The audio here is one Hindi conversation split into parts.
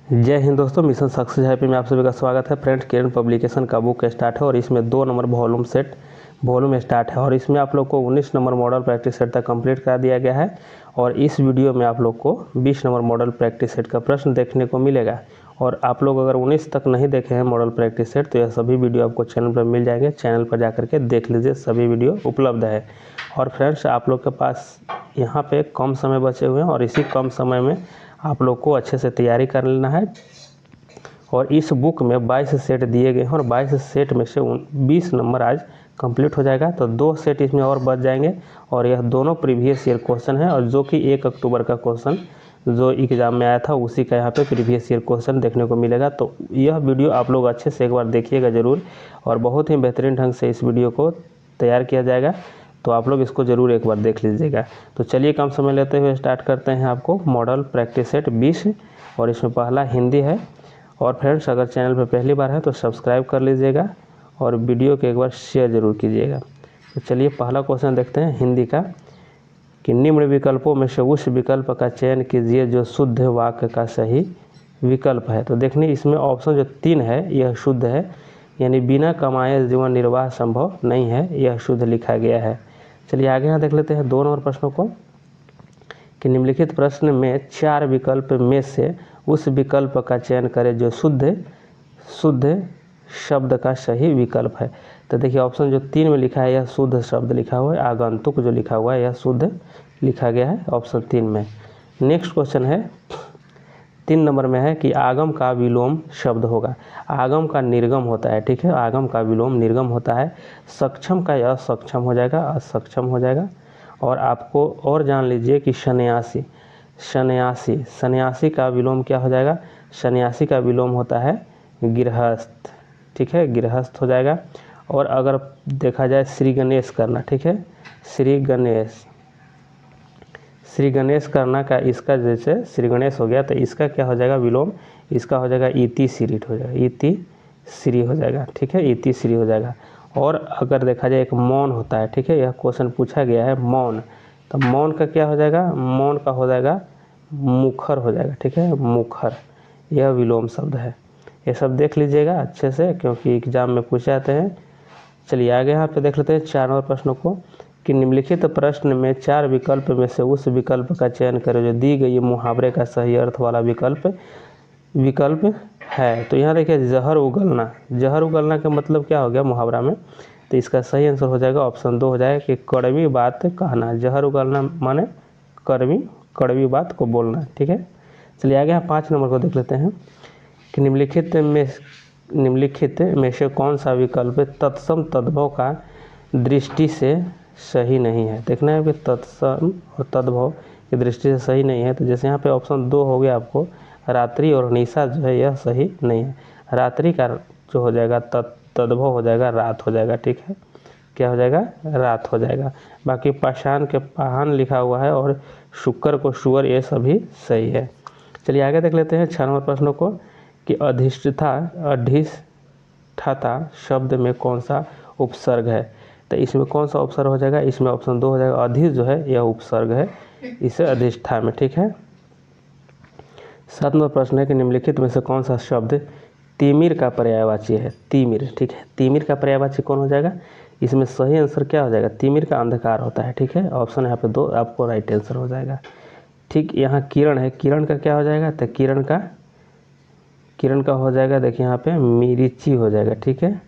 जय हिंद दोस्तों, मिशन सक्सेस हैप्पी में आप सभी का स्वागत है। फ्रेंड्स, किरण पब्लिकेशन का बुक स्टार्ट है और इसमें 2 नंबर वॉल्यूम स्टार्ट है और इसमें आप लोग को 19 नंबर मॉडल प्रैक्टिस सेट तक कंप्लीट करा दिया गया है। और इस वीडियो में आप लोग को 20 नंबर मॉडल प्रैक्टिस सेट का प्रश्न देखने को मिलेगा। और आप लोग अगर 19 तक नहीं देखे हैं मॉडल प्रैक्टिस सेट तो यह सभी वीडियो आपको चैनल पर मिल जाएंगे। चैनल पर जाकर के देख लीजिए, सभी वीडियो उपलब्ध है। और फ्रेंड्स, आप लोग के पास यहाँ पे कम समय बचे हुए हैं और इसी कम समय में आप लोग को अच्छे से तैयारी कर लेना है। और इस बुक में 22 सेट दिए गए हैं और 22 सेट में से 20 नंबर आज कंप्लीट हो जाएगा, तो 2 सेट इसमें और बच जाएंगे। और यह दोनों प्रीवियस ईयर क्वेश्चन है और जो कि 1 अक्टूबर का क्वेश्चन जो एग्ज़ाम में आया था उसी का यहाँ पे प्रीवियस ईयर क्वेश्चन देखने को मिलेगा। तो यह वीडियो आप लोग अच्छे से एक बार देखिएगा ज़रूर, और बहुत ही बेहतरीन ढंग से इस वीडियो को तैयार किया जाएगा, तो आप लोग इसको ज़रूर एक बार देख लीजिएगा। तो चलिए कम समय लेते हुए स्टार्ट करते हैं आपको मॉडल प्रैक्टिस सेट 20, और इसमें पहला हिंदी है। और फ्रेंड्स, अगर चैनल पर पहली बार है तो सब्सक्राइब कर लीजिएगा और वीडियो को एक बार शेयर ज़रूर कीजिएगा। तो चलिए पहला क्वेश्चन देखते हैं हिंदी का, कि निम्न विकल्पों में से उस विकल्प का चयन कीजिए जो शुद्ध वाक्य का सही विकल्प है। तो देखिए इसमें ऑप्शन जो 3 है यह शुद्ध है, यानी बिना कमाए जीवन निर्वाह संभव नहीं है, यह शुद्ध लिखा गया है। चलिए आगे यहाँ देख लेते हैं 2 नंबर प्रश्नों को, कि निम्नलिखित प्रश्न में 4 विकल्प में से उस विकल्प का चयन करें जो शुद्ध शब्द का सही विकल्प है। तो देखिए ऑप्शन जो 3 में लिखा है यह शुद्ध शब्द लिखा हुआ है, आगंतुक जो लिखा हुआ है यह शुद्ध लिखा गया है ऑप्शन 3 में। नेक्स्ट क्वेश्चन है 3 नंबर में है कि आगम का विलोम शब्द होगा। आगम का निर्गम होता है, ठीक है, आगम का विलोम निर्गम होता है। सक्षम का यह सक्षम हो जाएगा, असक्षम हो जाएगा। और आपको और जान लीजिए कि सन्यासी का विलोम क्या हो जाएगा। सन्यासी का विलोम होता है गृहस्थ, ठीक है, गृहस्थ हो जाएगा। और अगर देखा जाए श्री गणेश करना, ठीक है, श्री गणेश करना का इसका जैसे श्री गणेश हो गया तो इसका क्या हो जाएगा विलोम, इसका हो जाएगा इति श्री हो जाएगा, इति श्री हो जाएगा, ठीक है, इति श्री हो जाएगा। और अगर देखा जाए एक मौन होता है, ठीक है, यह क्वेश्चन पूछा गया है मौन, तो मौन का क्या हो जाएगा, मौन का हो जाएगा मुखर हो जाएगा, ठीक है, मुखर, यह विलोम शब्द है। ये सब देख लीजिएगा अच्छे से क्योंकि एग्जाम में पूछे जाते हैं। चलिए आगे यहाँ पे देख लेते हैं 4 नंबर प्रश्नों को, कि निम्नलिखित प्रश्न में 4 विकल्प में से उस विकल्प का चयन करें जो दी गई मुहावरे का सही अर्थ वाला विकल्प है। तो यहाँ देखिए जहर उगलना का मतलब क्या हो गया मुहावरा में, तो इसका सही आंसर हो जाएगा ऑप्शन 2 हो जाएगा कि कड़वी बात कहना। जहर उगलना माने कड़वी बात को बोलना, ठीक है। चलिए आगे यहाँ 5 नंबर को देख लेते हैं, कि निम्नलिखित में से कौन सा विकल्प तत्सम तद्भव का दृष्टि से सही नहीं है। देखना है कि तत्सम और तद्भव की दृष्टि से सही नहीं है। तो जैसे यहाँ पे ऑप्शन 2 हो गया आपको, रात्रि और निशा जो है यह सही नहीं है। रात्रि का जो हो जाएगा तद्भव हो जाएगा रात हो जाएगा, ठीक है, क्या हो जाएगा, रात हो जाएगा। बाकी पाषाण के पाहन लिखा हुआ है और शुक्र को शुअर, ये सभी सही है। चलिए आगे देख लेते हैं 6 नंबर प्रश्नों को, कि अधिष्ठाता शब्द में कौन सा उपसर्ग है। तो इसमें कौन सा उपसर्ग हो जाएगा, इसमें ऑप्शन 2 हो जाएगा, अधि जो है यह उपसर्ग है, इसे अधिष्ठा में, ठीक है। 7 नंबर प्रश्न है कि निम्नलिखित में से कौन सा शब्द तिमिर का पर्यायवाची है। तिमिर, ठीक है, तिमिर का पर्यायवाची कौन हो जाएगा। इसमें सही आंसर क्या हो जाएगा, तिमिर का अंधकार होता है, ठीक है, ऑप्शन यहाँ पे 2 आपको राइट आंसर हो जाएगा। ठीक, यहाँ किरण है, किरण का क्या हो जाएगा, तो किरण का हो जाएगा, देखिए यहाँ पे मिरीची हो जाएगा, ठीक है,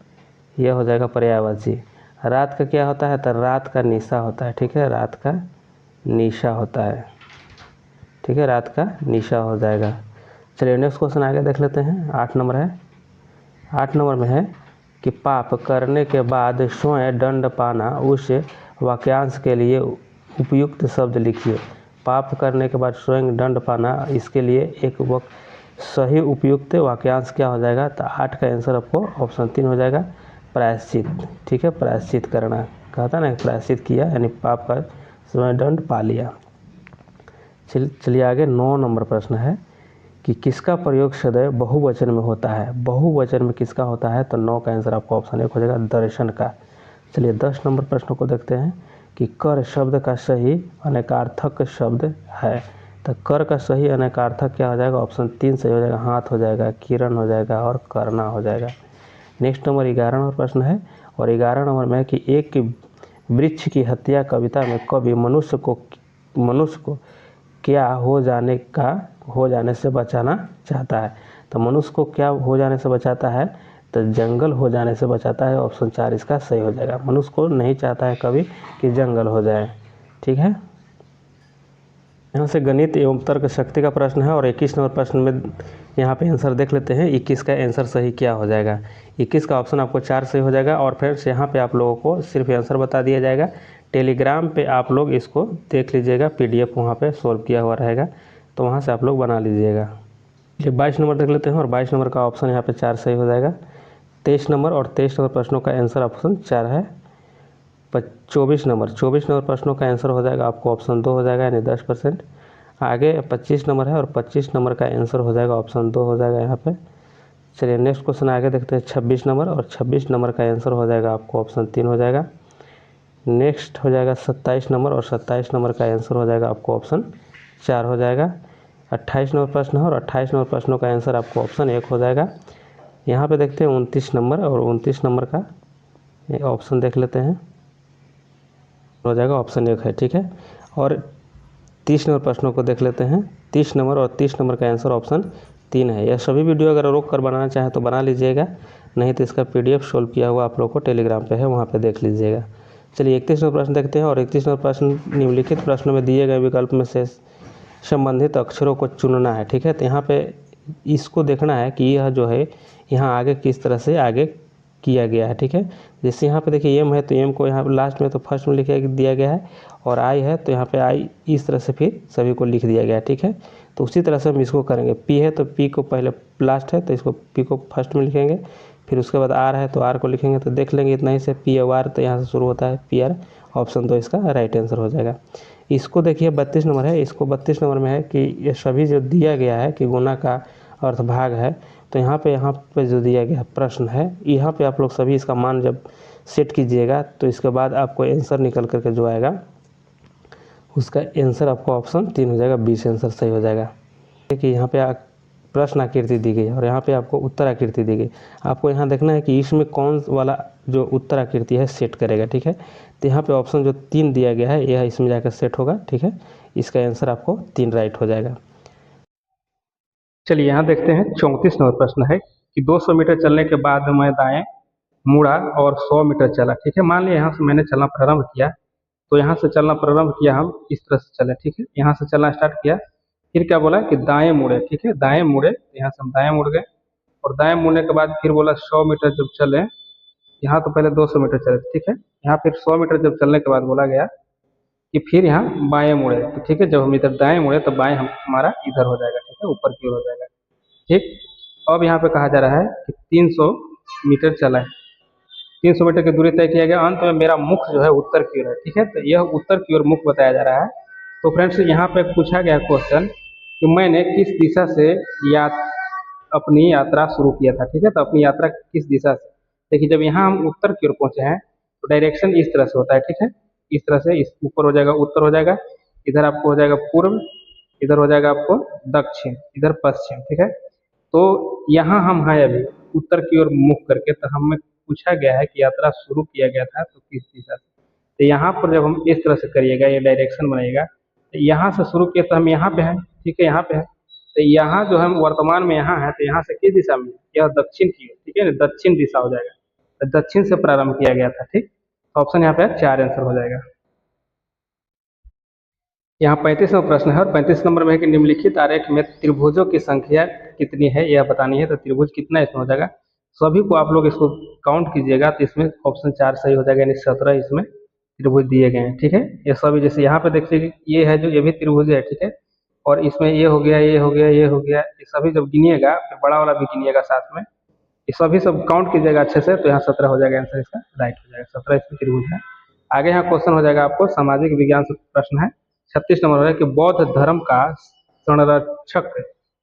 यह हो जाएगा पर्यायवाची। रात का क्या होता है, तो रात का निशा होता है, ठीक है, रात का निशा होता है, ठीक है, रात का निशा हो जाएगा। चलिए नेक्स्ट क्वेश्चन आगे देख लेते हैं। 8 नंबर है, 8 नंबर में है कि पाप करने के बाद स्वयं दंड पाना उस वाक्यांश के लिए उपयुक्त शब्द लिखिए। पाप करने के बाद स्वयं दंड पाना, इसके लिए एक सही उपयुक्त वाक्यांश क्या हो जाएगा, तो 8 का आंसर आपको ऑप्शन 3 हो जाएगा, प्रायश्चित, ठीक है, प्रायश्चित करना, कहता ना प्रायश्चित किया यानी पाप का स्वयं दंड पा लिया। चलिए आगे 9 नंबर प्रश्न है, कि किसका प्रयोग सदैव बहुवचन में होता है। बहुवचन में किसका होता है, तो 9 का आंसर आपको ऑप्शन 1 हो जाएगा, दर्शन का। चलिए 10 नंबर प्रश्न को देखते हैं, कि कर शब्द का सही अनेकार्थक शब्द है। तो कर का सही अनेकार्थक क्या हो जाएगा, ऑप्शन 3 सही हो जाएगा, हाथ हो जाएगा, किरण हो जाएगा और करना हो जाएगा। नेक्स्ट नंबर 11 नंबर प्रश्न है, और 11 नंबर में है कि एक वृक्ष की हत्या कविता में कवि मनुष्य को क्या हो जाने से बचाना चाहता है। तो मनुष्य को क्या हो जाने से बचाता है, तो जंगल हो जाने से बचाता है। ऑप्शन 4 इसका सही हो जाएगा। मनुष्य को नहीं चाहता है कभी कि जंगल हो जाए। ठीक है, यहाँ से गणित एवं तर्क शक्ति का प्रश्न है, और 21 नंबर प्रश्न में यहाँ पे आंसर देख लेते हैं। 21 का आंसर सही क्या हो जाएगा। 21 का ऑप्शन आपको 4 सही हो जाएगा। और फ्रेंड्स यहाँ पे आप लोगों को सिर्फ आंसर बता दिया जाएगा। टेलीग्राम पे आप लोग इसको देख लीजिएगा, PDF वहाँ पे सोल्व किया हुआ रहेगा, तो वहाँ से आप लोग बना लीजिएगा। 22 नंबर देख लेते हैं, और 22 नंबर का ऑप्शन यहाँ पे 4 सही हो जाएगा। 23 नंबर और 23 नंबर प्रश्नों का आंसर ऑप्शन 4 है। 24 नंबर प्रश्नों का आंसर हो जाएगा आपको ऑप्शन 2 हो जाएगा, यानी 10%। आगे 25 नंबर है, और 25 नंबर का आंसर हो जाएगा ऑप्शन 2 हो जाएगा यहाँ पे। चलिए नेक्स्ट क्वेश्चन आगे देखते हैं। 26 नंबर, और 26 नंबर का आंसर हो जाएगा आपको ऑप्शन 3 हो जाएगा। नेक्स्ट हो जाएगा 27 नंबर, और 27 नंबर का आंसर हो जाएगा आपको ऑप्शन 4 हो जाएगा। 28 नंबर प्रश्न है, और 28 नंबर प्रश्नों का आंसर आपको ऑप्शन 1 हो जाएगा। यहाँ पे देखते हैं 29 नंबर, और 29 नंबर का ऑप्शन देख लेते हैं, हो जाएगा ऑप्शन 1 है। ठीक है, और 30 नंबर प्रश्नों को देख लेते हैं। 30 नंबर और 30 नंबर का आंसर ऑप्शन 3 है। यह सभी वीडियो अगर रोक कर बनाना चाहें तो बना लीजिएगा, नहीं तो इसका PDF सोल्व किया हुआ आप लोग को टेलीग्राम पे है, वहाँ पे देख लीजिएगा। चलिए 31 नंबर प्रश्न देखते हैं, और 31 नंबर प्रश्न निम्नलिखित प्रश्नों में दिए गए विकल्प में से संबंधित अक्षरों को चुनना है। ठीक है, तो यहाँ पे इसको देखना है कि यह जो है यहाँ आगे किस तरह से आगे किया गया है। ठीक है, जैसे यहाँ पे देखिए M है, तो M को यहाँ पे लास्ट में तो फर्स्ट में लिख दिया गया है, और I है तो यहाँ पे I इस तरह से फिर सभी को लिख दिया गया है। ठीक है, तो उसी तरह से हम इसको करेंगे। P है तो P को पहले लास्ट है तो इसको P को फर्स्ट में लिखेंगे, फिर उसके बाद R है तो R को लिखेंगे। तो देख लेंगे इतना ही से P और R, तो यहाँ से शुरू होता है PR। ऑप्शन 2 इसका राइट आंसर हो जाएगा। इसको देखिए 32 नंबर है, इसको 32 नंबर में है कि ये सभी जो दिया गया है कि गुना का अर्थ भाग है, तो यहाँ पे जो दिया गया प्रश्न है, यहाँ पे आप लोग सभी इसका मान जब सेट कीजिएगा तो इसके बाद आपको आंसर निकल करके जो आएगा उसका आंसर आपको ऑप्शन 3 हो जाएगा, 20 आंसर सही हो जाएगा। देखिए यहाँ पे प्रश्न आकृति दी गई और यहाँ पे आपको उत्तर आकृति दी गई। आपको यहाँ देखना है कि इसमें कौन वाला जो उत्तर आकृति है सेट करेगा। ठीक है, तो यहाँ पे ऑप्शन जो 3 दिया गया है यह इसमें जाकर सेट होगा। ठीक है, इसका आंसर आपको 3 राइट हो जाएगा। चलिए यहाँ देखते हैं 34 नंबर प्रश्न है कि 200 मीटर चलने के बाद मैं दाएं मुड़ा और 100 मीटर चला। ठीक है, मान लिया यहाँ से मैंने चलना प्रारंभ किया, तो यहाँ से चलना प्रारंभ किया, हम इस तरह से चले। ठीक है, यहाँ से चलना स्टार्ट किया, फिर क्या बोला कि दाएं मुड़े। ठीक है, दाएं मुड़े, यहाँ से हम दाएं मुड़ गए, और दाएं मुड़ने के बाद फिर बोला 100 मीटर जब चले। यहाँ तो पहले 200 मीटर चले। ठीक है, यहाँ फिर 100 मीटर जब चलने के बाद बोला गया कि फिर यहाँ बाएं मुड़े। तो ठीक है, जब हम इधर दाएं मुड़े तो बाएं हमारा इधर हो जाएगा। ठीक है, ऊपर की ओर हो जाएगा। ठीक, अब यहाँ पे कहा जा रहा है कि 300 मीटर चला है, 300 मीटर की दूरी तय किया गया, अंत में मेरा मुख जो है उत्तर की ओर है। ठीक है, तो यह उत्तर की ओर मुख बताया जा रहा है। तो फ्रेंड्स यहाँ पे पूछा गया क्वेश्चन कि मैंने किस दिशा से अपनी यात्रा शुरू किया था। ठीक है, तो अपनी यात्रा किस दिशा से, देखिए जब यहाँ हम उत्तर की ओर पहुँचे हैं तो डायरेक्शन इस तरह से होता है। ठीक है, इस तरह से, इस ऊपर हो जाएगा उत्तर हो जाएगा, इधर आपको हो जाएगा पूर्व, इधर हो जाएगा आपको दक्षिण, इधर पश्चिम। ठीक है, तो यहाँ हम हैं अभी उत्तर की ओर मुख करके, तो हमें पूछा गया है कि यात्रा शुरू किया गया था तो किस दिशा से। तो यहाँ पर जब हम इस तरह से करिएगा, ये डायरेक्शन बनेगा, तो यहाँ से शुरू किया तो हम यहाँ पे हैं। ठीक है, यहाँ पे है, तो यहाँ जो हम वर्तमान में यहाँ है, तो यहाँ से किस दिशा में, यह दक्षिण की ओर। ठीक है ना, दक्षिण दिशा हो जाएगा, तो दक्षिण से प्रारंभ किया गया था। ठीक, ऑप्शन यहाँ पे 4 आंसर हो जाएगा। यहाँ 35 नंबर प्रश्न है, और 35 नंबर में है कि निम्नलिखित आरेख में त्रिभुजों की संख्या कितनी है यह बतानी है। तो त्रिभुज कितना इसमें हो जाएगा, सभी को आप लोग इसको काउंट कीजिएगा, तो इसमें ऑप्शन 4 सही हो जाएगा, यानी 17 इसमें त्रिभुज दिए गए हैं। ठीक है, ये सभी जैसे यहाँ पे देखिए ये है जो ये भी त्रिभुज है। ठीक है, और इसमें ये हो गया, ये हो गया, ये हो गया, ये सभी जब गिनिएगा फिर बड़ा वाला भी गिनिएगा साथ में, ये सभी सब काउंट कीजिएगा अच्छे से, तो यहाँ 17 हो जाएगा, आंसर इसका राइट हो जाएगा। 17 इसमें त्रिभुज है। आगे यहाँ क्वेश्चन हो जाएगा आपको सामाजिक विज्ञान से प्रश्न है। 36 नंबर है कि बौद्ध धर्म का संरक्षक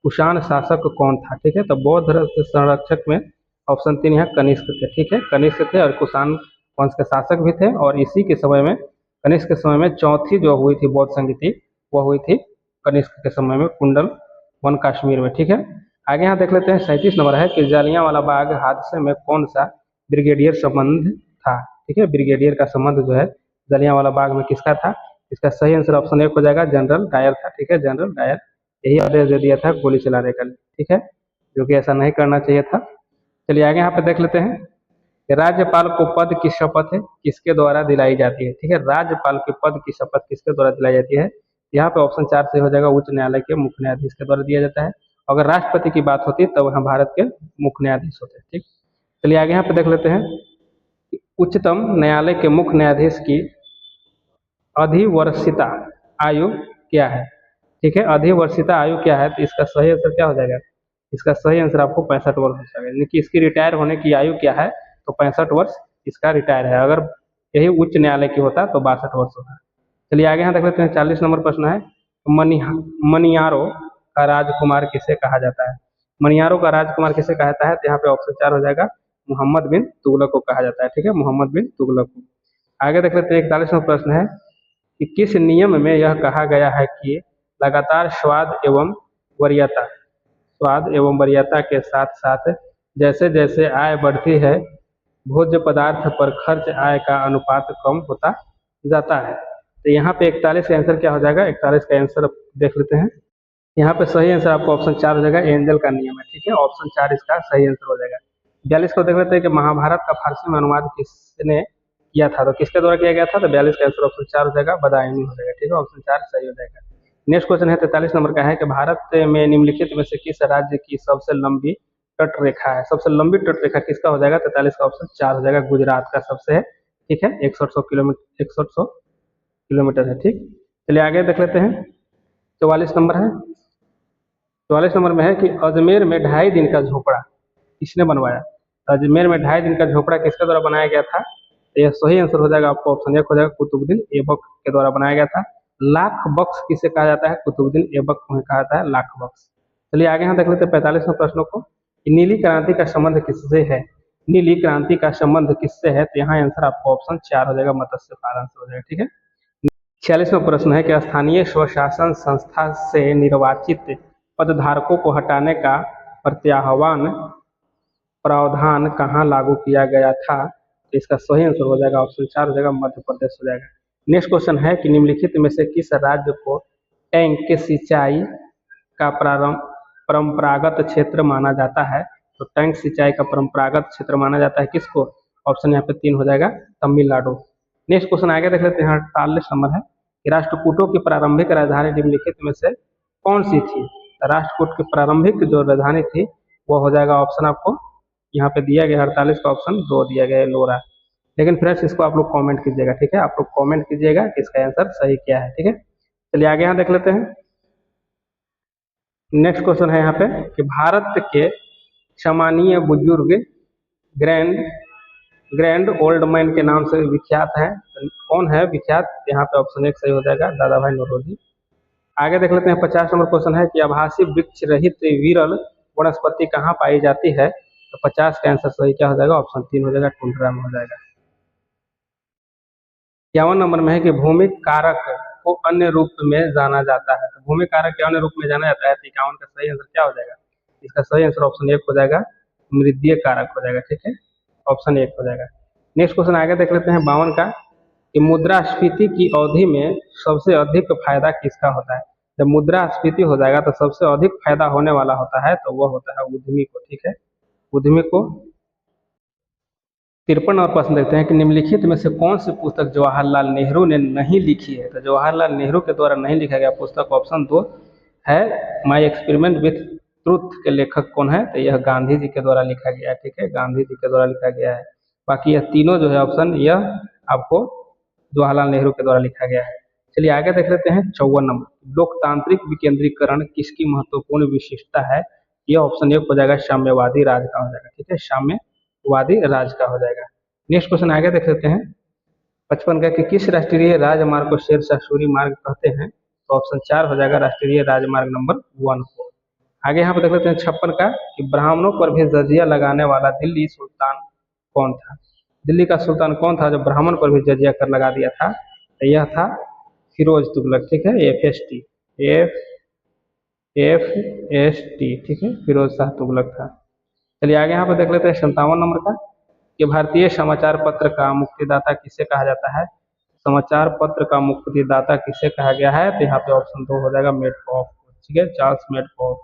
कुषाण शासक कौन था। ठीक है, तो बौद्ध धर्म के संरक्षक में ऑप्शन 3 है कनिष्क थे। ठीक है, कनिष्क थे, और कुषाण वंश के शासक भी थे, और इसी के समय में कनिष्क के समय में चौथी जो हुई थी बौद्ध संगीति वह हुई थी कनिष्क के समय में, कुंडल वन कश्मीर में। ठीक है, आगे यहाँ देख लेते हैं 37 नंबर है कि जलियांवाला बाग हादसे में कौन सा ब्रिगेडियर संबंध था। ठीक है, ब्रिगेडियर का संबंध जो है जलियांवाला बाग में किसका था। इसका सही आंसर ऑप्शन 1 हो जाएगा, जनरल डायर था। ठीक है, जनरल डायर यही आदेश दे दिया था गोली चलाने का। ठीक है, जो कि ऐसा नहीं करना चाहिए था। चलिए आगे यहाँ पे देख लेते हैं कि राज्यपाल को पद की शपथ किसके द्वारा दिलाई जाती है। ठीक है, राज्यपाल के पद की शपथ किसके द्वारा दिलाई जाती है। यहाँ पे ऑप्शन 4 से हो जाएगा, उच्च न्यायालय के मुख्य न्यायाधीश के द्वारा दिया जाता है। अगर राष्ट्रपति की बात होती है तब वहाँ भारत के मुख्य न्यायाधीश होते हैं। ठीक, चलिए आगे यहाँ पे देख लेते हैं कि उच्चतम न्यायालय के मुख्य न्यायाधीश की अधिवर्षिता आयु क्या है। ठीक है, अधिवर्षिता आयु क्या है, तो इसका सही आंसर क्या हो जाएगा। इसका सही आंसर आपको 65 वर्ष हो जाएगा, यानी कि इसकी रिटायर होने की आयु क्या है, तो 65 वर्ष इसका रिटायर है। अगर यही उच्च न्यायालय की होता तो 62 वर्ष होता। चलिए आगे यहाँ देख लेते हैं 40 नंबर प्रश्न है, मनियारो का राजकुमार किसे कहा जाता है। मनियारो का राजकुमार किसे कहा जाता है, तो यहाँ पे ऑप्शन 4 हो जाएगा, मोहम्मद बिन तुगलक को कहा जाता है। ठीक है, मोहम्मद बिन तुगलक को। आगे देख लेते हैं 41वां प्रश्न है कि किस नियम में यह कहा गया है कि लगातार स्वाद एवं वरीयता के साथ साथ जैसे जैसे आय बढ़ती है भोज्य पदार्थ पर खर्च आय का अनुपात कम होता जाता है। तो यहाँ पे 41 का आंसर क्या हो जाएगा, 41 का आंसर देख लेते हैं। यहाँ पे सही आंसर आपको ऑप्शन 4 हो जाएगा, एंजल का नियम है। ठीक है, ऑप्शन 4 इसका सही आंसर हो जाएगा। 42 को देख लेते हैं कि महाभारत का फारसी में अनुवाद किसने किया था, तो किसके द्वारा किया गया था, तो 42 का आंसर ऑप्शन 4 हो जाएगा, बदायूं हो जाएगा। ठीक है, ऑप्शन 4 सही हो जाएगा। नेक्स्ट क्वेश्चन है 43 नंबर का है कि भारत में निम्नलिखित में से किस राज्य की सबसे लंबी तट रेखा है। सबसे लंबी तट रेखा किसका हो जाएगा, 43 का ऑप्शन 4 हो जाएगा, गुजरात का सबसे है। ठीक है, 160 किलोमीटर है। ठीक, चलिए आगे देख लेते हैं 44 नंबर है। 44 नंबर में है कि अजमेर में 2.5 दिन का झोपड़ा किसने बनवाया। अजमेर में 2.5 दिन का झोपड़ा किसके द्वारा बनाया गया था, तो यह सही आंसर हो जाएगा, आपको ऑप्शन 1 हो जाएगा, कुतुबुद्दीन ऐबक के द्वारा बनाया गया था। लाख बक्स किसे कहा जाता है, कुतुबुद्दीन ऐबक को कहा जाता है लाख बक्स। चलिए आगे यहाँ देख लेते हैं 45वें प्रश्नों को, नीली क्रांति का संबंध किससे है। नीली क्रांति का संबंध किससे है, तो यहाँ आंसर आपको ऑप्शन 4 हो जाएगा, मत्स्य पालन से हो जाएगा। ठीक है, 46वां प्रश्न है कि स्थानीय स्वशासन संस्था से निर्वाचित पदधारकों को हटाने का प्रत्याह्वान प्रावधान कहाँ लागू किया गया था, तो इसका सही आंसर हो जाएगा, ऑप्शन 4 हो जाएगा, मध्य प्रदेश हो जाएगा। नेक्स्ट क्वेश्चन है कि निम्नलिखित में से किस राज्य को टैंक के सिंचाई का परंपरागत क्षेत्र माना जाता है, तो टैंक सिंचाई का परंपरागत क्षेत्र माना जाता है किसको, ऑप्शन यहाँ पे 3 हो जाएगा, तमिलनाडु। नेक्स्ट क्वेश्चन आगे देख लेते हैं 48 नंबर है कि राष्ट्रकूटों की प्रारंभिक राजधानी निम्नलिखित में से कौन सी थी। राष्ट्रकूट की प्रारंभिक जो राजधानी थी वो हो जाएगा, ऑप्शन आपको यहाँ पे दिया गया 48 का ऑप्शन 2 दिया गया है, लोरा। लेकिन फ्रेंड्स इसको आप लोग कमेंट कीजिएगा। ठीक है, आप लोग कमेंट कीजिएगा कि इसका आंसर सही क्या है। ठीक है, चलिए आगे यहाँ देख लेते हैं। नेक्स्ट क्वेश्चन है यहाँ पे कि भारत के सम्मानीय बुजुर्ग ग्रैंड ग्रैंड ओल्ड मैन के नाम से विख्यात है, कौन है विख्यात, यहाँ पे ऑप्शन 1 सही हो जाएगा, दादा भाई नौरोजी। आगे देख लेते हैं 50 नंबर क्वेश्चन है कि आभासी वृक्ष रहित विरल वनस्पति कहाँ पाई जाती है, तो 50 का आंसर सही क्या हो जाएगा, ऑप्शन 3 हो जाएगा, टुंड्रा में हो जाएगा। 51 नंबर में है कि भूमि कारक को अन्य रूप में जाना जाता है, तो भूमि कारक के अन्य रूप में जाना जाता है, तो 51 का सही आंसर क्या हो जाएगा, इसका सही आंसर ऑप्शन 1 हो जाएगा, मृदीय कारक हो जाएगा। ठीक है, ऑप्शन 1 हो जाएगा। नेक्स्ट क्वेश्चन आगे देख लेते हैं 52 का कि मुद्रास्फीति की अवधि में सबसे अधिक फायदा किसका होता है। जब मुद्रास्फीति हो जाएगा तो सबसे अधिक फायदा होने वाला होता है, तो वह होता है उद्यमी को। ठीक है, उद्यमी को। 53 और प्रश्न देखते हैं कि निम्नलिखित में से कौन सी पुस्तक जवाहरलाल नेहरू ने नहीं लिखी है, तो जवाहरलाल नेहरू के द्वारा नहीं लिखा गया पुस्तक ऑप्शन 2 है, माई एक्सपेरिमेंट विथ ट्रूथ के लेखक कौन है, तो यह गांधी जी के द्वारा लिखा गया है। ठीक है, गांधी जी के द्वारा लिखा गया है। बाकी यह तीनों जो है ऑप्शन यह आपको जवाहरलाल नेहरू के द्वारा लिखा गया है। चलिए आगे देख लेते हैं 54 नंबर, लोकतांत्रिक विकेंद्रीकरण किसकी महत्वपूर्ण विशिष्टता है, यह ऑप्शन 1 हो जाएगा, साम्यवादी राज का हो जाएगा। ठीक है, साम्यवादी राज का हो जाएगा। नेक्स्ट क्वेश्चन आगे देख लेते हैं 55 का कि किस राष्ट्रीय राजमार्ग को शेरशाह सूरी मार्ग कहते हैं, तो ऑप्शन 4 हो जाएगा, राष्ट्रीय राजमार्ग नंबर 1 को। आगे यहाँ पर देख लेते हैं 56 का कि ब्राह्मणों पर भी जजिया लगाने वाला दिल्ली सुल्तान कौन था। दिल्ली का सुल्तान कौन था जो ब्राह्मण पर भी जजिया कर लगा दिया था, तो यह था फिरोज तुगलक। ठीक है, FST FST, ठीक है, फिरोज शाह तुगलक था। चलिए आगे यहाँ पर देख लेते हैं 57 नंबर का कि भारतीय समाचार पत्र का मुक्तिदाता किसे कहा जाता है। समाचार पत्र का मुक्तिदाता किसे कहा गया है, तो यहाँ पे ऑप्शन 2 हो जाएगा मेडकॉफ, ठीक है, चार्ल्स मेडकॉफ।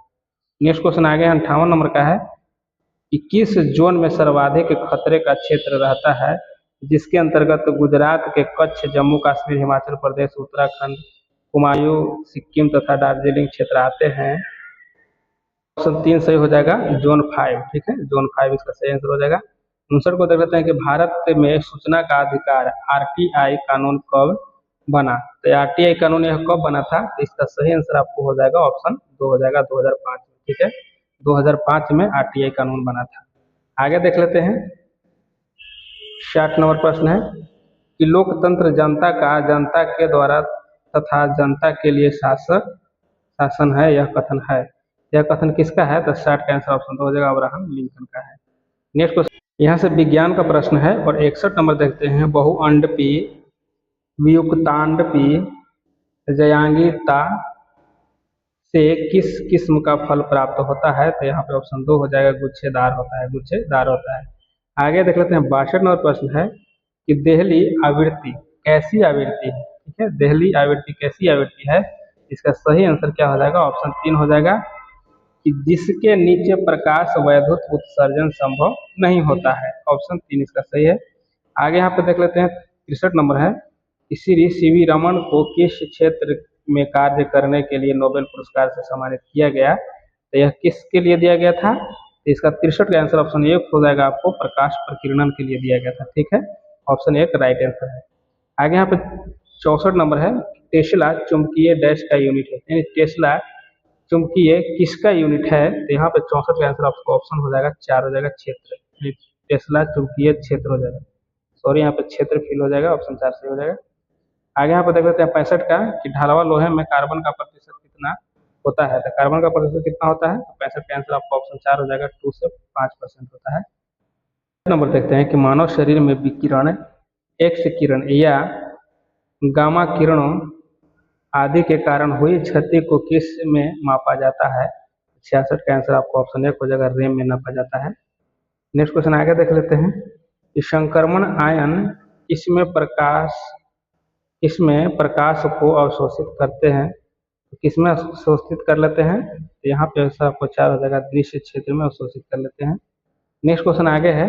नेक्स्ट क्वेश्चन आगे 58 नंबर का है कि किस जोन में सर्वाधिक खतरे का क्षेत्र रहता है, जिसके अंतर्गत गुजरात के कच्छ, जम्मू कश्मीर, हिमाचल प्रदेश, उत्तराखंड, कुमायूं, सिक्किम तथा दार्जिलिंग क्षेत्र आते हैं। ऑप्शन 3 सही हो जाएगा, जोन 5, ठीक है, जोन 5 इसका सही आंसर हो जाएगा। 59 को देख लेते हैं कि भारत में सूचना का अधिकार RTI कानून कब बना। तो RTI कानून यह कब बना था, तो इसका सही आंसर आपको हो जाएगा ऑप्शन 2 हो जाएगा, 2005 में, ठीक है, 2005 में RTI कानून बना था। आगे देख लेते हैं 60 नंबर प्रश्न है कि लोकतंत्र जनता का जनता के द्वारा तथा जनता के लिए शासन है, यह कथन है। यह कथन किसका है, तो 60 का आंसर ऑप्शन 2 हो जाएगा, अब्राहम लिंकन का है। नेक्स्ट क्वेश्चन यहाँ से विज्ञान का प्रश्न है और 61 नंबर देखते हैं, बहुअंडपी वियुक्तांडपी जयांगीरता से किस किस्म का फल प्राप्त होता है, तो यहाँ पे ऑप्शन 2 हो जाएगा, गुच्छेदार होता है, गुच्छेदार होता है। आगे देख लेते हैं 62 नंबर प्रश्न है कि देहली आवृत्ति कैसी आवृत्ति है, ठीक है, देहली आवृत्ति कैसी आवृत्ति है। इसका सही आंसर क्या हो जाएगा, ऑप्शन 3 हो जाएगा कि जिसके नीचे प्रकाश वैद्युत उत्सर्जन संभव नहीं होता है, ऑप्शन 3 इसका सही है। आगे यहाँ पे देख लेते हैं 63 नंबर है कि श्री CV रमन को किस क्षेत्र में कार्य करने के लिए नोबेल पुरस्कार से सम्मानित किया गया, तो यह किसके लिए दिया गया था, तो इसका 63 का आंसर ऑप्शन 1 हो जाएगा, आपको प्रकाश प्रकीर्णन के लिए दिया गया था, ठीक है, ऑप्शन 1 राइट आंसर है। आगे यहाँ पे 64 नंबर है, टेस्ला चुंबकीय डैश का यूनिट है, यानी टेस्ला चुंबकीय किसका यूनिट है, तो यहाँ पे 64 का आंसर आपको ऑप्शन हो जाएगा 4 हो जाएगा, क्षेत्र, टेस्ला चुंबकीय क्षेत्र हो जाएगा, सॉरी यहाँ पे क्षेत्र फिल हो जाएगा, ऑप्शन 4 सही हो जाएगा। आगे यहाँ पर देख लेते हैं 65 का कि ढलवा लोहे में कार्बन का प्रतिशत कितना होता है, तो कार्बन का प्रतिशत कितना होता है, तो 65 का आंसर आपको ऑप्शन 4 हो जाएगा, 2 से 5% होता है। नंबर देखते हैं कि मानव शरीर में विकिरण, एक्स किरण या गामा किरणों आदि के कारण हुई क्षति को किस में मापा जाता है। 66 का आंसर आपको ऑप्शन 1 हो जाएगा, रेम में नापा जाता है। नेक्स्ट क्वेश्चन आगे देख लेते हैं कि संक्रमण आयन इसमें प्रकाश को अवशोषित करते हैं, तो किसमें अवशोषित कर लेते हैं, तो यहाँ पे आंसर आपको 4 हो जाएगा, दृश्य क्षेत्र में अवशोषित कर लेते हैं। नेक्स्ट क्वेश्चन आगे है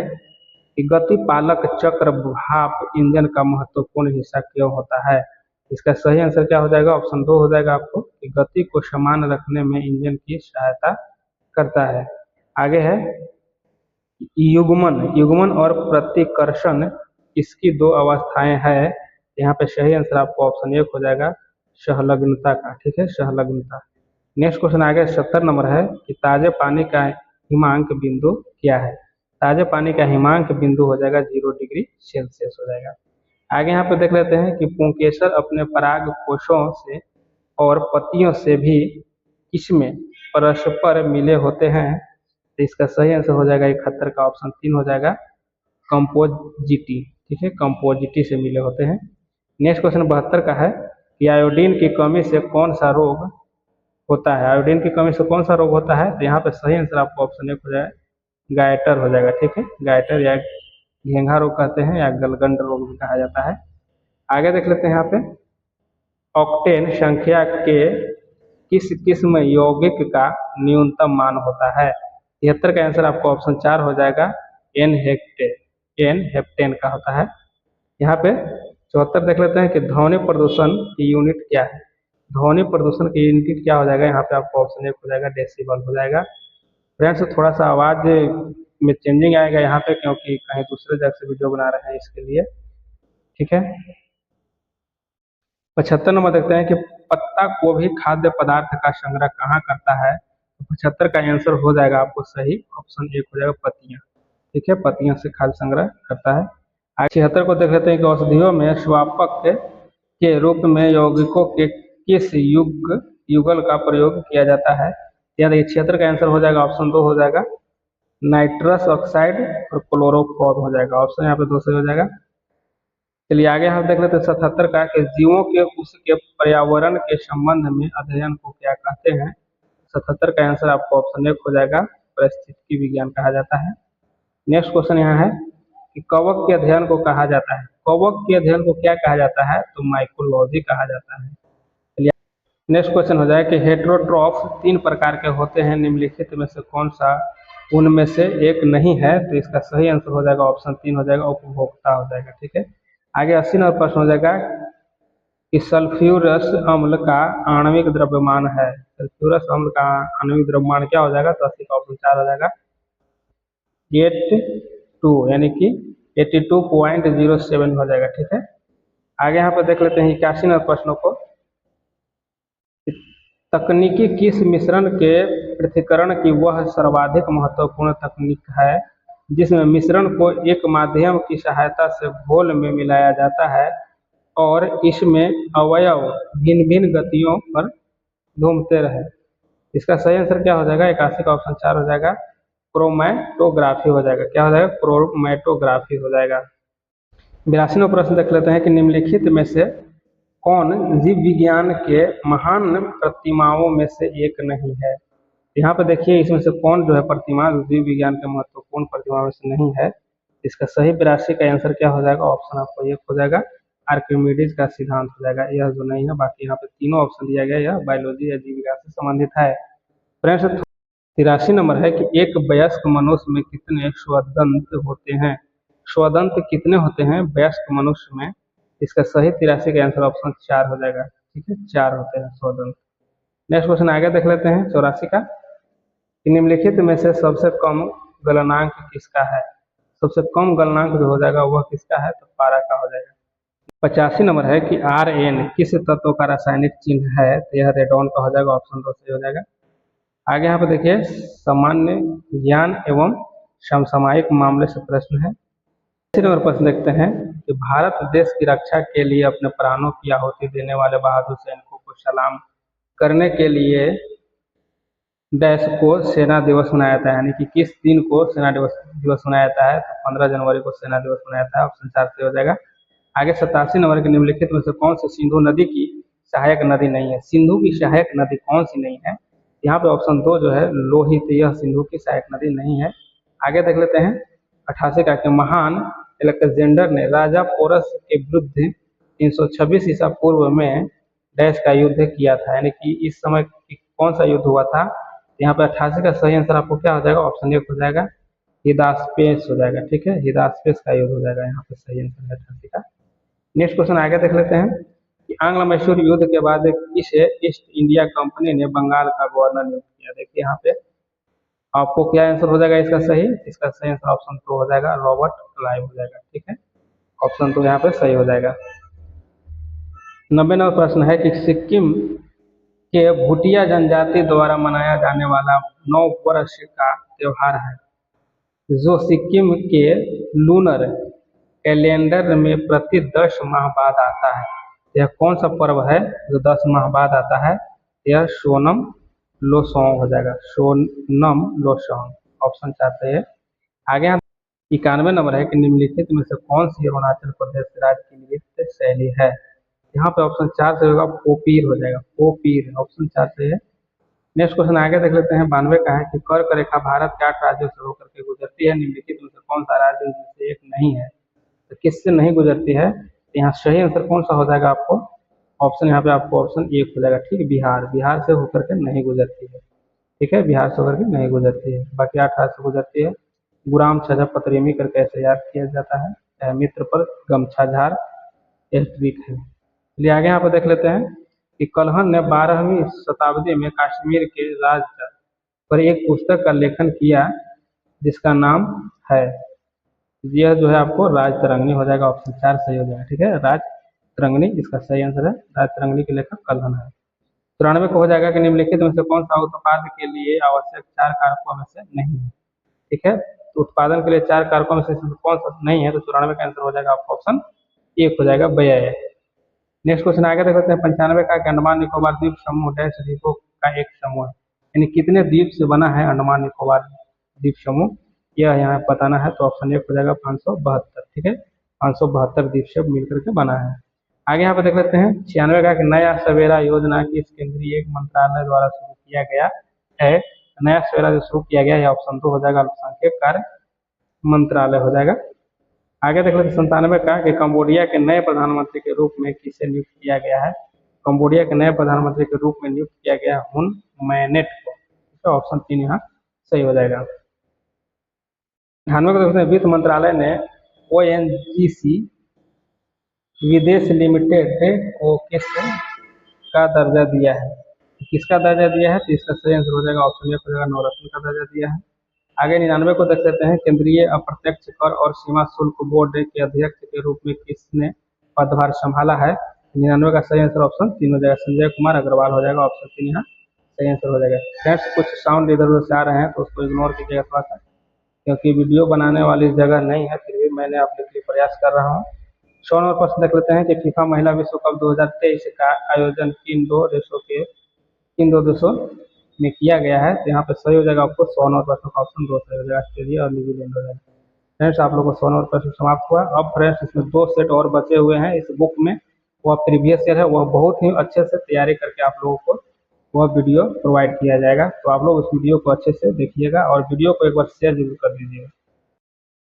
कि गति पालक चक्र भाप इंजन का महत्वपूर्ण हिस्सा क्यों होता है। इसका सही आंसर क्या हो जाएगा, ऑप्शन 2 हो जाएगा आपको कि गति को समान रखने में इंजन की सहायता करता है। आगे है युग्मन और प्रतिकर्षण इसकी 2 अवस्थाएं हैं, यहाँ पे सही आंसर आपको ऑप्शन 1 हो जाएगा, सहलग्नता का, ठीक है, सहलग्नता। नेक्स्ट क्वेश्चन आगे 70 नंबर है कि ताजे पानी का हिमांक बिंदु क्या है। ताजे पानी का हिमांक बिंदु हो जाएगा 0 डिग्री सेल्सियस हो जाएगा। आगे यहाँ पे देख लेते हैं कि पुंकेसर अपने पराग कोशों से और पत्तियों से भी किसमें परस्पर मिले होते हैं, तो इसका सही आंसर हो जाएगा 71 का, ऑप्शन 3 हो जाएगा, कंपोजिटी, ठीक है, कंपोजिटी से मिले होते हैं। नेक्स्ट क्वेश्चन 72 का है कि आयोडीन की कमी से कौन सा रोग होता है। आयोडीन की कमी से कौन सा रोग होता है, तो यहाँ पे सही आंसर आपको ऑप्शन 1 हो जाएगा, गायटर हो जाएगा, ठीक है, गायटर या घेंघा रोग कहते हैं या गलगंड रोग भी कहा जाता है। आगे देख लेते हैं यहाँ पे ऑक्टेन संख्या के किस किस्म यौगिक का न्यूनतम मान होता है। 73 का आंसर आपको ऑप्शन 4 हो जाएगा, एन हेप्टेन का होता है। यहाँ पे 74 देख लेते हैं कि ध्वनि प्रदूषण की यूनिट क्या है। ध्वनि प्रदूषण की यूनिट क्या हो जाएगा, यहाँ पे आपको ऑप्शन 1 हो जाएगा, डेसिबल हो जाएगा। फ्रेंड्स थोड़ा सा आवाज में चेंजिंग आएगा यहाँ पे, क्योंकि कहीं दूसरे जगह से वीडियो बना रहे हैं इसके लिए, ठीक है। 75 नंबर देखते हैं कि पत्ता को भी खाद्य पदार्थ का संग्रह कहाँ करता है। तो 75 का आंसर हो जाएगा आपको सही, ऑप्शन 1 हो जाएगा, पत्तियां, ठीक है, पत्तियां से खाद्य संग्रह करता है। 76 को देख लेते हैं कि औषधियों में स्वापक के रूप में यौगिकों के किस युगल का प्रयोग किया जाता है। याद 76 का आंसर हो जाएगा, ऑप्शन 2 हो जाएगा, नाइट्रस ऑक्साइड और क्लोरोफॉर्म हो जाएगा, ऑप्शन यहाँ पे 2 से हो जाएगा। चलिए आगे हम देख लेते हैं 77 का कि जीवों के उसके पर्यावरण के संबंध में अध्ययन को क्या कहते हैं। 77 का आंसर आपको ऑप्शन 1 हो जाएगा, परिस्थितिकी विज्ञान कहा जाता है। नेक्स्ट क्वेश्चन यहाँ है कि कवक के अध्ययन को कहा जाता है, कवक के अध्ययन को क्या कहा जाता है, तो माइकोलॉजी कहा जाता है। नेक्स्ट क्वेश्चन हो जाए कि हेटेरोट्रॉफ 3 प्रकार के होते हैं, निम्नलिखित में से कौन सा उनमें से एक नहीं है, तो इसका सही आंसर हो जाएगा ऑप्शन 3 हो जाएगा, उपभोक्ता हो जाएगा। ठीक है, आगे 80 नंबर प्रश्न हो जाएगा कि सल्फ्यूरस अम्ल का आणविक द्रव्यमान है, सल्फ्यूरस अम्ल का आणविक द्रव्यमान क्या हो जाएगा, तो 80 का ऑप्शन 4 हो जाएगा 82, यानी कि 82.07 हो जाएगा। ठीक है, आगे यहाँ पर देख लेते हैं 81 नंबर प्रश्नों को। तकनीकी किस मिश्रण के पृथक्करण की वह सर्वाधिक महत्वपूर्ण तकनीक है जिसमें मिश्रण को एक माध्यम की सहायता से घोल में मिलाया जाता है और इसमें अवयव भिन्न भिन्न गतियों पर घूमते रहे। इसका सही आंसर क्या हो जाएगा, 81 का ऑप्शन 4 हो जाएगा, क्रोमैटोग्राफी हो जाएगा। क्या हो जाएगा, क्रोमैटोग्राफी हो जाएगा। 82 नंबर प्रश्न देख लेते हैं कि निम्नलिखित में से कौन जीव विज्ञान के महान प्रतिमाओं में से एक नहीं है। यहाँ पर देखिए इसमें से कौन जो है प्रतिमा जीव विज्ञान के महत्वपूर्ण प्रतिमाओं में से नहीं है। इसका सही 82 का आंसर क्या हो जाएगा, ऑप्शन आपको 1 हो जाएगा, आर्किमिडीज का सिद्धांत हो जाएगा। यह जो नहीं है, बाकी यहाँ पे तीनों ऑप्शन दिया गया, यह बायोलॉजी या जीव विज्ञान से संबंधित है। फ्रेंड्स 83 नंबर है कि एक वयस्क मनुष्य में कितने स्वदंत होते हैं, स्वदंत कितने होते हैं वयस्क मनुष्य में। इसका सही 83 का आंसर ऑप्शन 4 हो जाएगा। ठीक है, 4 होते हैं स्वदंत। नेक्स्ट क्वेश्चन आगे देख लेते हैं 84 का कि निम्नलिखित में से सबसे कम गलनांक किसका है। सबसे कम गलनांक जो हो जाएगा वह किसका है, तो पारा का हो जाएगा। 85 नंबर है कि Rn किस तत्व का रासायनिक चिन्ह है, तो यह रेडॉन का हो जाएगा, ऑप्शन 2 सही हो जाएगा। आगे यहाँ पे देखिए सामान्य ज्ञान एवं समसामयिक मामले से प्रश्न है। 80 नंबर प्रश्न देखते हैं कि भारत देश की रक्षा के लिए अपने प्राणों की आहुति देने वाले बहादुर सैनिकों को सलाम करने के लिए डैश को सेना दिवस मनाया जाता है, यानी कि किस दिन को सेना दिवस मनाया जाता है, तो 15 जनवरी को सेना दिवस मनाया जाता है, ऑप्शन 4 से हो जाएगा। आगे 87 नंबर के निम्नलिखित में से कौन सी सिंधु नदी की सहायक नदी नहीं है, सिंधु की सहायक नदी कौन सी नहीं है। यहाँ पे ऑप्शन 2 जो है लोहित, यह सिंधु की सहायक नदी नहीं है। आगे देख लेते हैं 88 का कि महान अलेक्जेंडर ने राजा पोरस के विरुद्ध 326 ईसा पूर्व में डैश का युद्ध किया था, यानी कि इस समय कौन सा युद्ध हुआ था। यहाँ पे 88 का सही आंसर आपको क्या हो जाएगा, ऑप्शन 1 हो जाएगा, हिदास्पेस हो जाएगा। ठीक है, हिदास्पेस का युद्ध हो जाएगा, यहाँ पे सही आंसर है 88 का। नेक्स्ट क्वेश्चन आगे देख लेते हैं कि आंग्ल मैसूर युद्ध के बाद किस ईस्ट इंडिया कंपनी ने बंगाल का गवर्नर नियुक्त किया। देखिए यहाँ पे आपको क्या आंसर हो जाएगा इसका सही, इसका सही आंसर ऑप्शन 2 हो जाएगा, रॉबर्ट क्लाइव हो जाएगा। ठीक है, ऑप्शन 2 यहाँ पे सही हो जाएगा। 90 नंबर प्रश्न है कि सिक्किम के भूटिया जनजाति द्वारा मनाया जाने वाला नव वर्ष का त्योहार है जो सिक्किम के लूनर कैलेंडर में प्रति 10 माह बाद आता है। यह कौन सा पर्व है जो 10 माह बाद आता है, यह सोनम लोसोंग हो जाएगा, सोनम लोसोंग, ऑप्शन 4 सही है। आगे 91 नंबर है कि निम्नलिखित में से कौन सी अरुणाचल प्रदेश राज्य की नृत्य शैली है। यहाँ पे ऑप्शन 4 से होगा, पोपीर हो जाएगा, पोपीर, ऑप्शन 4 से है। नेक्स्ट क्वेश्चन आगे देख लेते हैं 92 का है कि कर्क रेखा भारत के 8 राज्यों से होकर के गुजरती है, निम्नलिखित में से कौन सा राज्य इनमें से एक नहीं है, तो किससे नहीं गुजरती है। तो यहाँ सही आंसर कौन सा हो जाएगा, आपको ऑप्शन यहाँ पे आपको ऑप्शन 1 हो जाएगा। ठीक है, बिहार, बिहार से होकर के नहीं गुजरती है। ठीक है, बिहार से होकर के नहीं गुजरती है, बाकी 8 राज्य से गुजरती है। गुराम छजा पतरेमी करके ऐसे याद किया जाता है, मित्र पर गमछा झार यह ट्रिक है। चलिए आगे यहाँ पर देख लेते हैं कि कल्हण ने 12वीं शताब्दी में कश्मीर के राज पर एक पुस्तक का लेखन किया जिसका नाम है, यह जो है आपको राज तरंगिणी हो जाएगा, ऑप्शन 4 सही हो जाएगा। ठीक है, राज तरंगिणी इसका सही आंसर है, राज तरंगिणी के लेखक कल्हण है। 94 को हो जाएगा कि निम्नलिखित में से कौन सा उत्पाद के लिए आवश्यक 4 कारकों में से नहीं है। ठीक है, तो उत्पादन के लिए 4 कारकों में से कौन सा नहीं है, तो 94 का आंसर हो जाएगा आपका ऑप्शन 1 हो जाएगा, व्यय। नेक्स्ट क्वेश्चन आगे देख लेते हैं 95 का कि अंडमान निकोबार द्वीप समूह डैश द्वीपों का एक समूह है, यानी कितने द्वीप से बना है अंडमान निकोबार द्वीप समूह, यह यहाँ बताना है, तो ऑप्शन 1 हो जाएगा 572। ठीक है, 572 द्वीप से मिलकर के बना है। आगे यहाँ पे देख लेते हैं 96 का कि नया सवेरा योजना किस केंद्रीय एक मंत्रालय द्वारा शुरू किया गया है नया सवेरा जो शुरू किया गया है, ऑप्शन 2 हो जाएगा, अल्पसंख्यक कार्य मंत्रालय हो जाएगा। आगे देख लेते 97 का कि कंबोडिया के नए प्रधानमंत्री के रूप में किसे नियुक्त किया गया है। कंबोडिया के नए प्रधानमंत्री के रूप में नियुक्त किया गया हुन मैनेट को। तो ऑप्शन 3 यहाँ सही हो जाएगा। 98 को देखते हैं वित्त मंत्रालय ने ONGC विदेश लिमिटेड को किस का दर्जा दिया है, किसका दर्जा दिया है, तो इसका सही आंसर हो जाएगा ऑप्शन ए हो जाएगा, नवरत्न का दर्जा दिया है। आगे 99 को देख लेते हैं केंद्रीय अप्रत्यक्ष कर और सीमा शुल्क बोर्ड के अध्यक्ष के रूप में किसने पदभार संभाला है। 99 का सही आंसर ऑप्शन 3 हो जाएगा, संजय कुमार अग्रवाल हो जाएगा, ऑप्शन 3 यहाँ सही आंसर हो जाएगा। फ्रेंड्स कुछ साउंड इधर उधर से आ रहे हैं तो उसको इग्नोर कीजिएगा थोड़ा सा, क्योंकि वीडियो बनाने वाली जगह नहीं है, फिर भी मैंने आपके लिए प्रयास कर रहा हूँ। 100 नंबर प्रश्न देख लेते हैं कि फीफा महिला विश्व कप 2023 का आयोजन किन दो देशों में किया गया है। तो यहाँ पे सही हो जाएगा आपको 100 नंबर प्रश्न का ऑप्शन 2 सही हो जाएगा, ऑस्ट्रेलिया और न्यूजीलैंड हो जाएगा। फ्रेंड्स आप लोगों को 100 नंबर प्रश्न समाप्त हुआ। अब फ्रेंड्स इसमें 2 सेट और बचे हुए हैं इस बुक में, वह प्रीवियस ईयर है, वह बहुत ही अच्छे से तैयारी करके आप लोगों को वह वीडियो प्रोवाइड किया जाएगा। तो आप लोग उस वीडियो को अच्छे से देखिएगा और वीडियो को एक बार शेयर जरूर कर दीजिएगा।